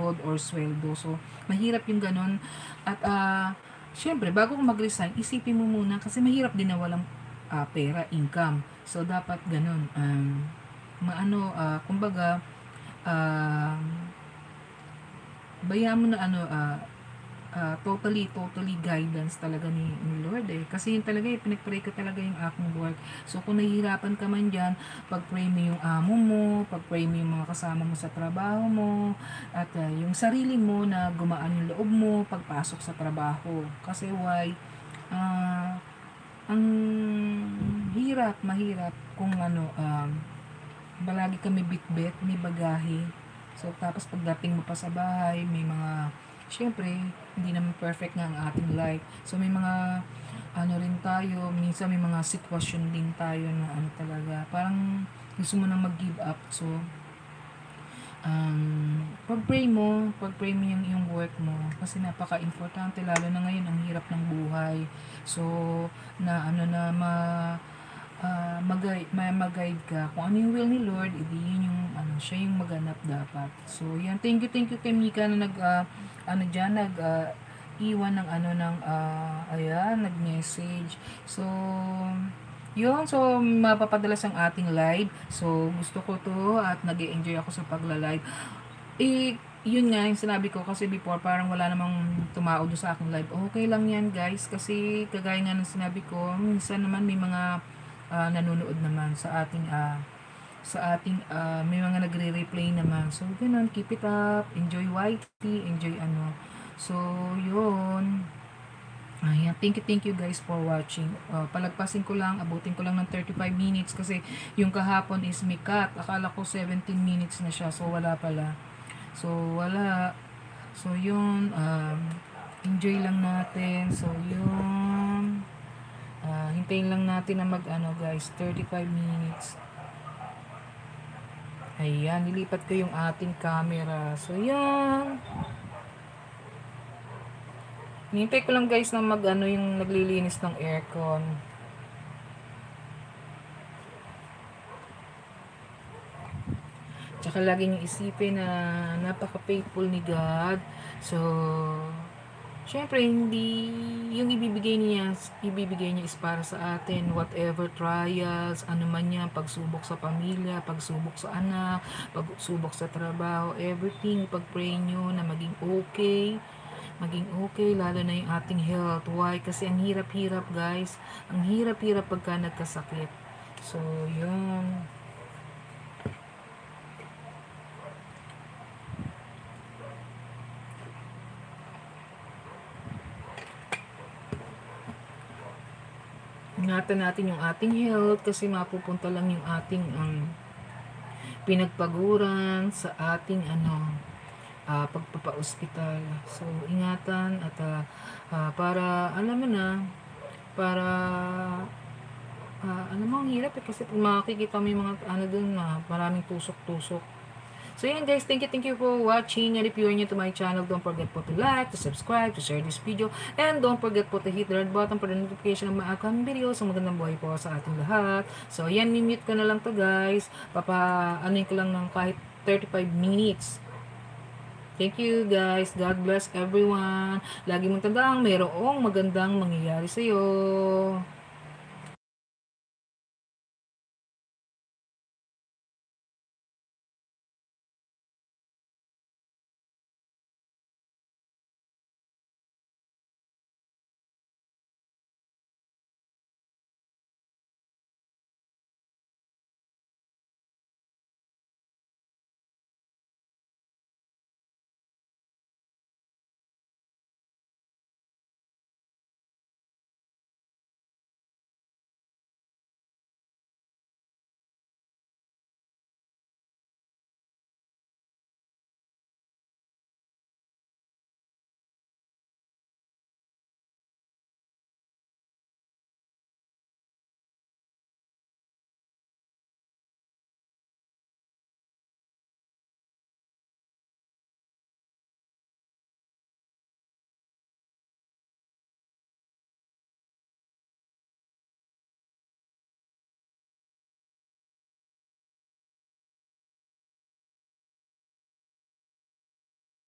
sahod or sweldo. So, mahirap yung ganun. At, syempre, bago kang mag-resign, isipin mo muna kasi mahirap din na walang pera, income. So, dapat ganun. Kumbaga, um, bayaan mo na totally guidance talaga ni Lord eh. Kasi yun talaga eh, pinag-pray ko talaga yung aking work. So kung nahihirapan ka man dyan, pag-pray mo yung amo mo, pag-pray mo yung mga kasama mo sa trabaho mo, at yung sarili mo na gumaan yung loob mo, pagpasok sa trabaho. Kasi why? Ah, ang mahirap kung palagi kami bitbit, may bagahe. So, tapos pagdating mo pa sa bahay, may mga, syempre, hindi naman perfect nga ang ating life. So, may mga, rin tayo, minsan may mga sitwasyon din tayo na talaga, parang gusto mo nang mag-give up. So, pag-pray mo yung work mo kasi napaka-importante lalo na ngayon ang hirap ng buhay. So, na mag-guide ka kung ano yung will ni Lord, edi yun yung siya yung maganap dapat. So yan, thank you kay Mika na iwan ng nag-message. So yun, so mapapadalas ang ating live. So gusto ko to at nag-enjoy ako sa pagla-live. Yun nga yung sinabi ko kasi before parang wala namang tumao doon sa aking live. Okay lang yan guys kasi kagaya nga ng sinabi ko, minsan naman may mga nanonood naman may mga nagre-replay naman. So ganun, keep it up, enjoy YT, enjoy So yun. Ayan, thank you guys for watching. Palagpasin ko lang, abutin ko lang ng 35 minutes kasi yung kahapon is may cut. Akala ko 17 minutes na siya, so wala pala. So wala. So yun, enjoy lang natin. So yun, hintayin lang natin na guys, 35 minutes. Ayan, nilipat ko yung ating camera. So yan. Hinintay ko lang guys na yung naglilinis ng aircon. Tsaka lagi niyong isipin na napaka-faithful ni God. So, syempre hindi yung ibibigay niya is para sa atin, whatever trials, ano man yan, pagsubok sa pamilya, pagsubok sa anak, pagsubok sa trabaho, everything, pag-pray nyo na maging okay, lalo na yung ating health. Why? Kasi ang hirap-hirap guys, ang hirap-hirap pagka nagkasakit. So yun, ingatan natin yung ating health kasi mapupunta lang yung ating pinagpaguran sa ating pagpapa-ospital. So ingatan at para alam mo na, para alam mo ang hirap kasi makikita mo yung mga dun na maraming tusok-tusok. So yan guys, thank you for watching, and if you are new to my channel, don't forget po to like, to subscribe, to share this video, and don't forget po to hit the red button for the notification ng mga upcoming videos. So magandang buhay po sa ating lahat. So yan, mimute ko na lang to guys, ko lang ng kahit 35 minutes. Thank you guys, God bless everyone. Lagi mong tandaan, mayroong magandang mangyayari sa'yo.